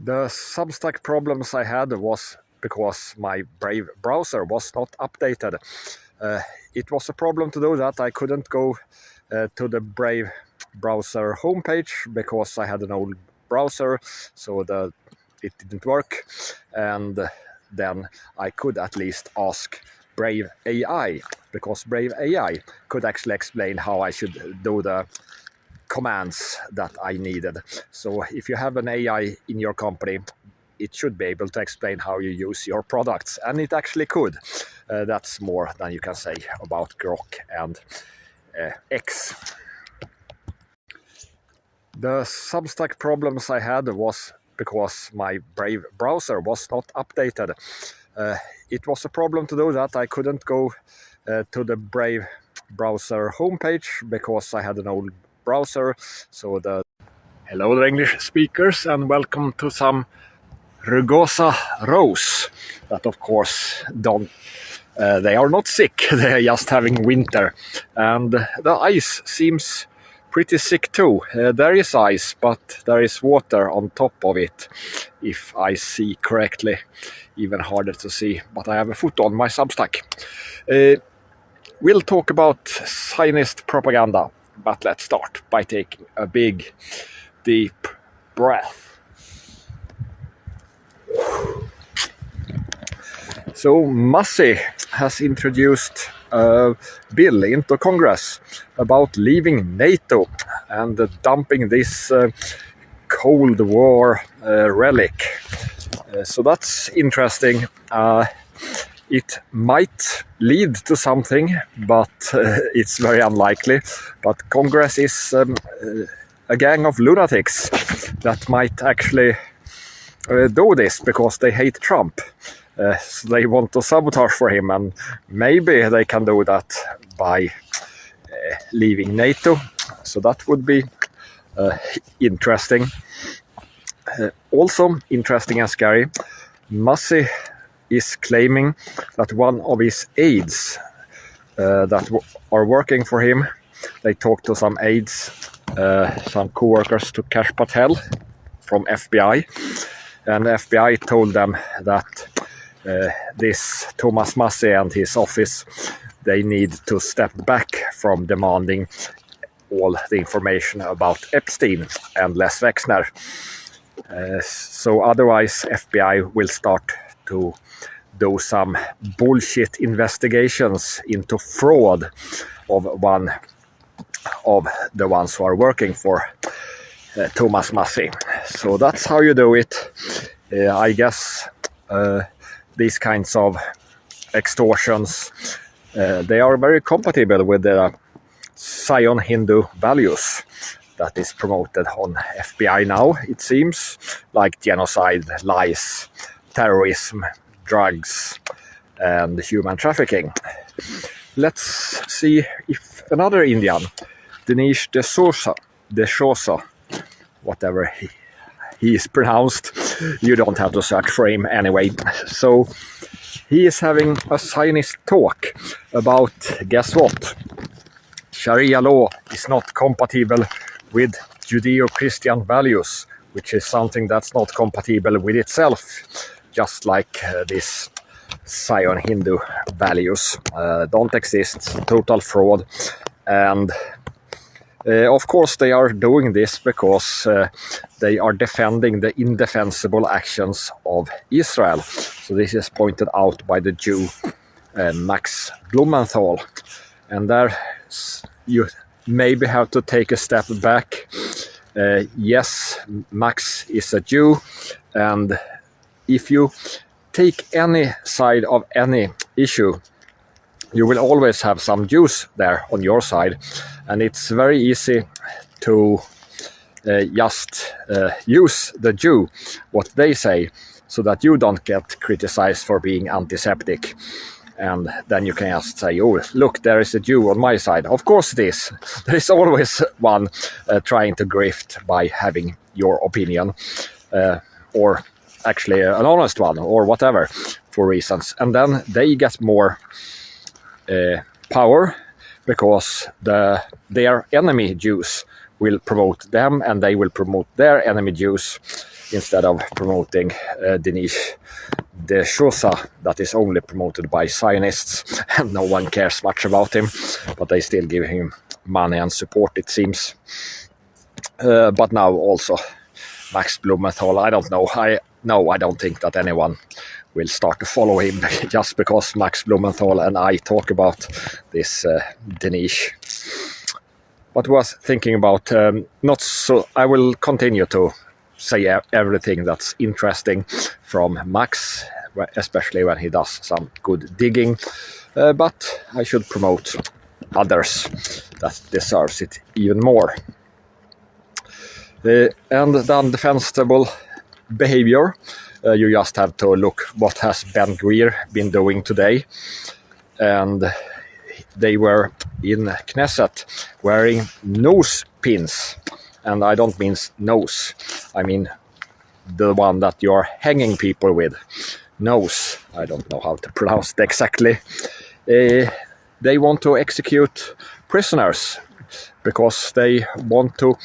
The Substack problems I had was because my Brave browser was not updated. It was a problem to do that. I couldn't go to the Brave browser homepage because I had an old browser, so it didn't work. And then I could at least ask Brave AI, because Brave AI could actually explain how I should do the commands that I needed. So if you have an AI in your company, it should be able to explain how you use your products, and it actually could. That's more than you can say about Grok and X. The Substack problems I had was because my Brave browser was not updated. It was a problem to do that. I couldn't go to the Brave browser homepage because I had an old browser. So hello there, English speakers, and welcome to some rugosa rose that of course they are not sick, they are just having winter, and the ice seems pretty sick too. There is ice, but there is water on top of it, if I see correctly. Even harder to see, but I have a foot on my Substack. We'll talk about Zionist propaganda, but let's start by taking a big, deep breath. So Massie has introduced a bill into Congress about leaving NATO and dumping this Cold War relic. So that's interesting. It might lead to something, but it's very unlikely. But Congress is a gang of lunatics that might actually do this because they hate Trump. So they want to sabotage for him, and maybe they can do that by leaving NATO. So that would be interesting. Also interesting and scary, Massie is claiming that one of his aides that are working for him, they talked to some aides, some co-workers to Kash Patel from FBI, and the FBI told them that this Thomas Massie and his office, they need to step back from demanding all the information about Epstein and Les Wexner. So otherwise FBI will start to do some bullshit investigations into fraud of one of the ones who are working for Thomas Massie. So that's how you do it. I guess these kinds of extortions, they are very compatible with the Zion Hindu values that is promoted on FBI now, it seems, like genocide, lies, terrorism, drugs, and human trafficking. Let's see if another Indian, Dinesh D'Souza, whatever he is pronounced, you don't have to search for him anyway. So he is having a Zionist talk about, guess what? Sharia law is not compatible with Judeo-Christian values, which is something that's not compatible with itself, just like this Zion Hindu values don't exist, total fraud. And of course they are doing this because they are defending the indefensible actions of Israel. So this is pointed out by the Jew Max Blumenthal. And there you maybe have to take a step back. Yes, Max is a Jew, and if you take any side of any issue, you will always have some Jews there on your side, and it's very easy to just use the Jew, what they say, so that you don't get criticized for being anti-Semitic. And then you can just say, oh, look, there is a Jew on my side. Of course it is. There is always one trying to grift by having your opinion, or actually an honest one, or whatever, for reasons. And then they get more power because their enemy Jews will promote them, and they will promote their enemy Jews instead of promoting Dinesh D'Souza, that is only promoted by Zionists, and no one cares much about him, but they still give him money and support, it seems. But now also Max Blumenthal, I don't know. I don't think that anyone will start to follow him just because Max Blumenthal and I talk about this Dinesh. But was thinking about I will continue to say everything that's interesting from Max, especially when he does some good digging. But I should promote others that deserves it even more. And the undefensible behavior. You just have to look what has Ben Gvir been doing today. And they were in Knesset wearing nose pins. And I don't mean nose. I mean the one that you're hanging people with. Nose. I don't know how to pronounce it exactly. They want to execute prisoners because they want to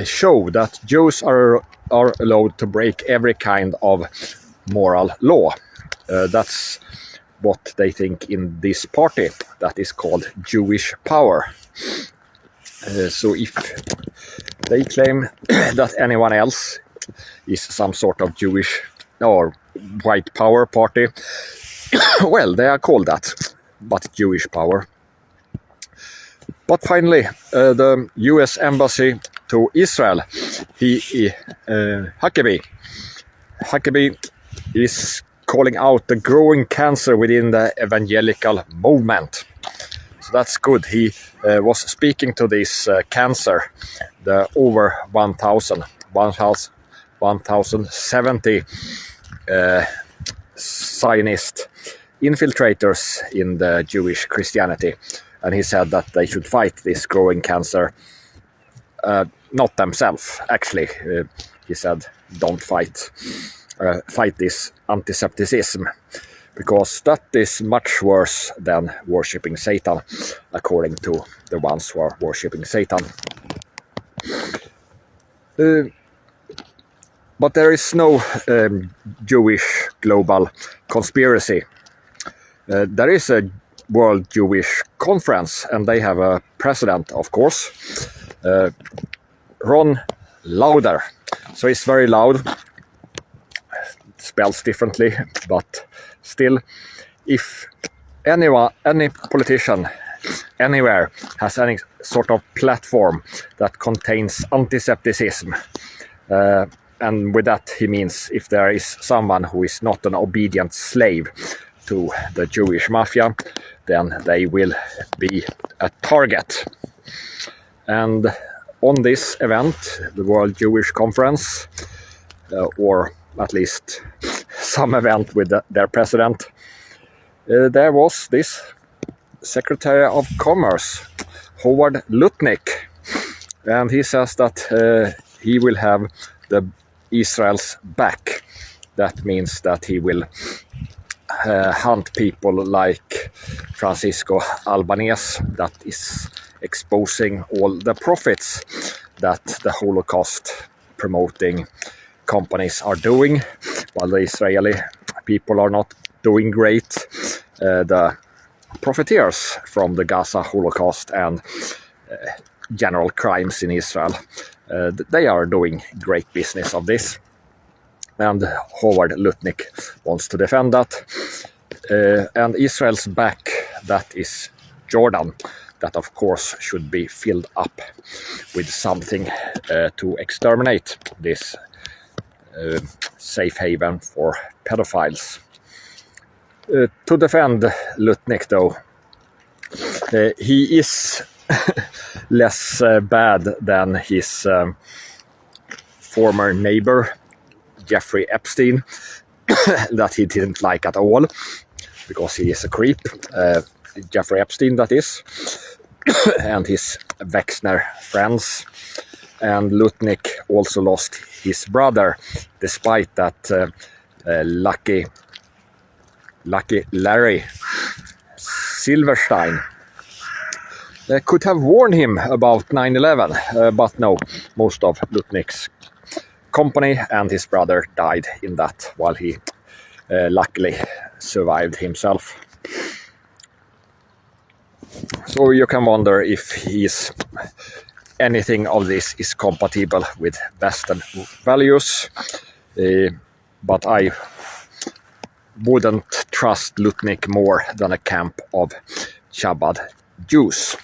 show that Jews are allowed to break every kind of moral law. That's what they think in this party that is called Jewish power. So if they claim that anyone else is some sort of Jewish or white power party, well, they are called that, but Jewish power. But finally, the US embassy to Israel, Huckabee is calling out the growing cancer within the evangelical movement. So that's good. He was speaking to this cancer, the over 1,070 Zionist infiltrators in the Jewish Christianity. And he said that they should fight this growing cancer, not themselves, actually. He said, don't fight this anti-Semitism, because that is much worse than worshipping Satan, according to the ones who are worshipping Satan. But there is no Jewish global conspiracy. There is a World Jewish Conference, and they have a president, of course, Ron Lauder. So it's very loud, spells differently, but still, if any politician anywhere has any sort of platform that contains anti-Semitism, and with that he means if there is someone who is not an obedient slave to the Jewish mafia, then they will be a target. And on this event, the World Jewish Conference, or at least some event with their president, there was this Secretary of Commerce, Howard Lutnick, and he says that he will have Israel's back. That means that he will hunt people like Francisco Albanese, that is exposing all the profits that the Holocaust promoting companies are doing, while the Israeli people are not doing great. The profiteers from the Gaza Holocaust and general crimes in Israel, they are doing great business of this. And Howard Lutnick wants to defend that. And Israel's back, that is Jordan, that of course should be filled up with something to exterminate this safe haven for pedophiles. To defend Lutnick, though, he is less bad than his former neighbor, Jeffrey Epstein, that he didn't like at all, because he is a creep. Jeffrey Epstein, that is, and his Wexner friends. And Lutnick also lost his brother, despite that Lucky Larry Silverstein could have warned him about 9/11, but no, most of Lutnick's company and his brother died in that, while he luckily survived himself. So you can wonder if anything of this is compatible with Western values, but I wouldn't trust Lutnick more than a camp of Chabad Jews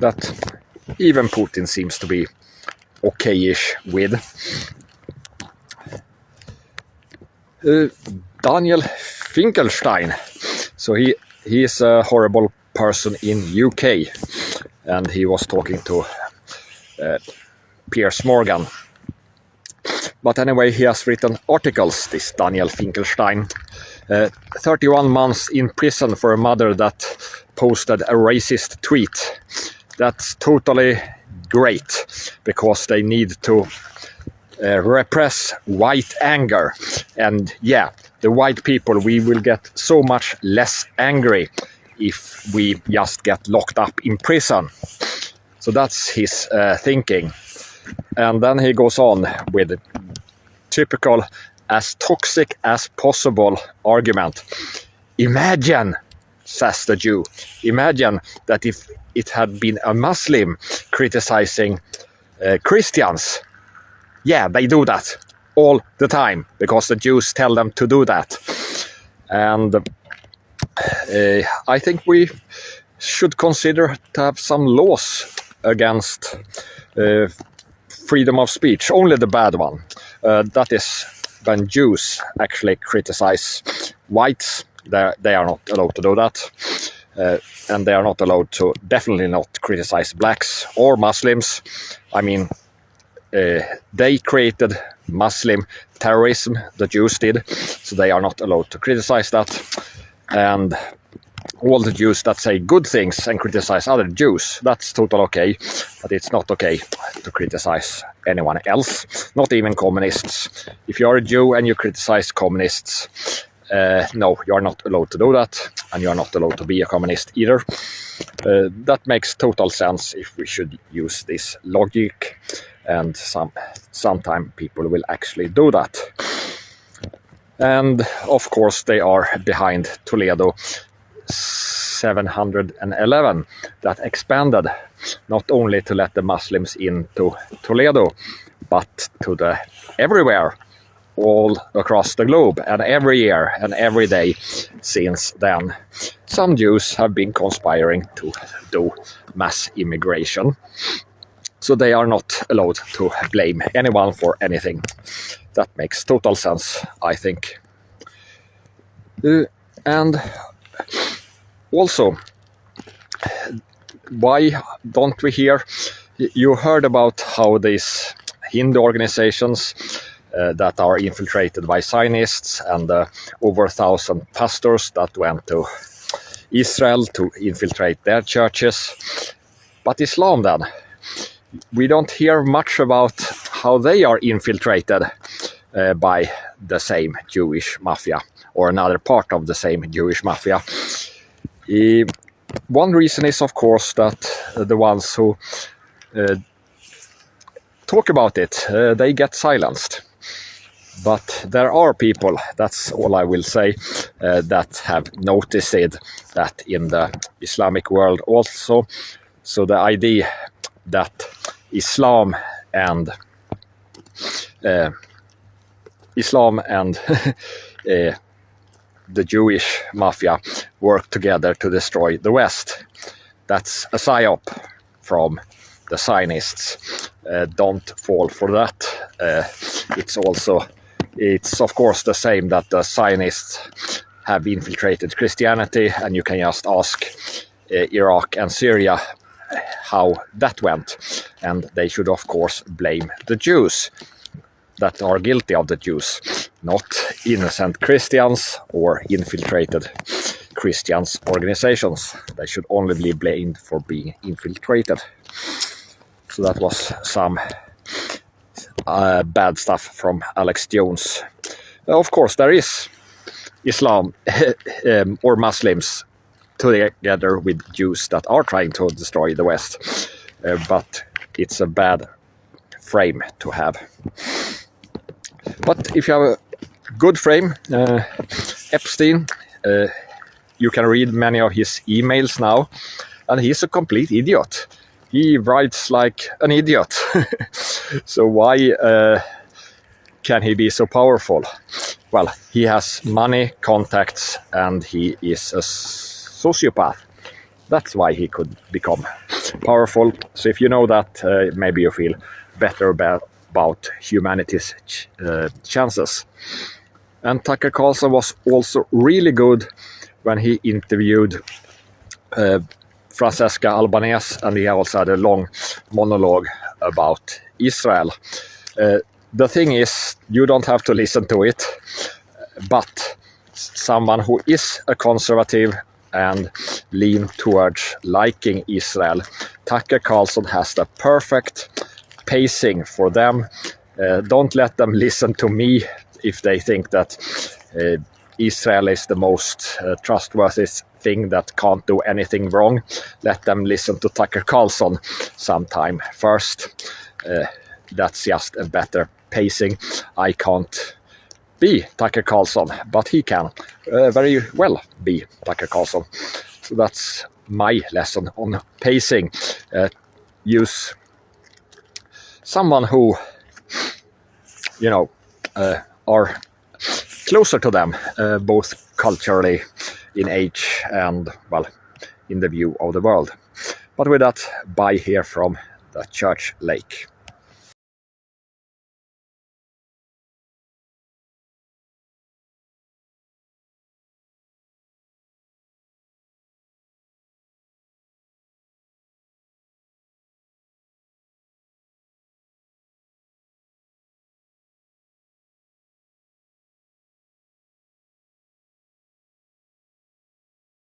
that even Putin seems to be okay-ish with. Daniel Finkelstein, so he is a horrible person in UK, and he was talking to Piers Morgan. But anyway, he has written articles, this Daniel Finkelstein. 31 months in prison for a mother that posted a racist tweet. That's totally great, because they need to repress white anger. And yeah, the white people, we will get so much less angry if we just get locked up in prison. So that's his thinking. And then he goes on with typical as toxic as possible argument. Imagine, says the Jew, imagine that if it had been a Muslim criticizing Christians. Yeah, they do that all the time, because the Jews tell them to do that. And I think we should consider to have some laws against freedom of speech, only the bad one. That is when Jews actually criticize whites. They are not allowed to do that. And they are not allowed to, definitely not criticize blacks or Muslims. I mean, they created Muslim terrorism, the Jews did, so they are not allowed to criticize that. And all the Jews that say good things and criticize other Jews, that's totally okay, but it's not okay to criticize anyone else, not even communists. If you are a Jew and you criticize communists, no, you are not allowed to do that, and you are not allowed to be a communist either. That makes total sense if we should use this logic, and sometime people will actually do that. And of course they are behind Toledo 711 that expanded not only to let the Muslims into Toledo, but to the everywhere, all across the globe, and every year and every day since then. Some Jews have been conspiring to do mass immigration, so they are not allowed to blame anyone for anything. That makes total sense, I think. And also, why don't we hear? You heard about how these Hindu organizations that are infiltrated by Zionists, and over 1,000 pastors that went to Israel to infiltrate their churches. But Islam then? We don't hear much about how they are infiltrated by the same Jewish mafia, or another part of the same Jewish mafia. One reason is, of course, that the ones who talk about it, they get silenced. But there are people, that's all I will say, that have noticed it, that in the Islamic world also. So the idea that Islam and the Jewish mafia work together to destroy the West, that's a psyop from the Zionists. Don't fall for that. It's of course the same that the Zionists have infiltrated Christianity, and you can just ask Iraq and Syria how that went, and they should of course blame the Jews that are guilty of the Jews, not innocent Christians or infiltrated Christians organizations. They should only be blamed for being infiltrated. So that was some bad stuff from Alex Jones. Of course there is Islam or Muslims together with Jews that are trying to destroy the West. But it's a bad frame to have. But if you have a good frame, Epstein, you can read many of his emails now, and he's a complete idiot. He writes like an idiot. So why can he be so powerful? Well, he has money, contacts, and he is a sociopath. That's why he could become powerful. So if you know that, maybe you feel better about humanity's chances. And Tucker Carlson was also really good when he interviewed Francesca Albanese, and he also had a long monologue about Israel. The thing is, you don't have to listen to it, but someone who is a conservative and lean towards liking Israel, Tucker Carlson has the perfect pacing for them. Don't let them listen to me if they think that Israel is the most trustworthy thing that can't do anything wrong. Let them listen to Tucker Carlson sometime first. That's just a better pacing. I can't be Tucker Carlson, but he can very well be Tucker Carlson. So that's my lesson on pacing. Use someone who, are closer to them, both culturally, in age, and, well, in the view of the world. But with that, bye here from the church lake.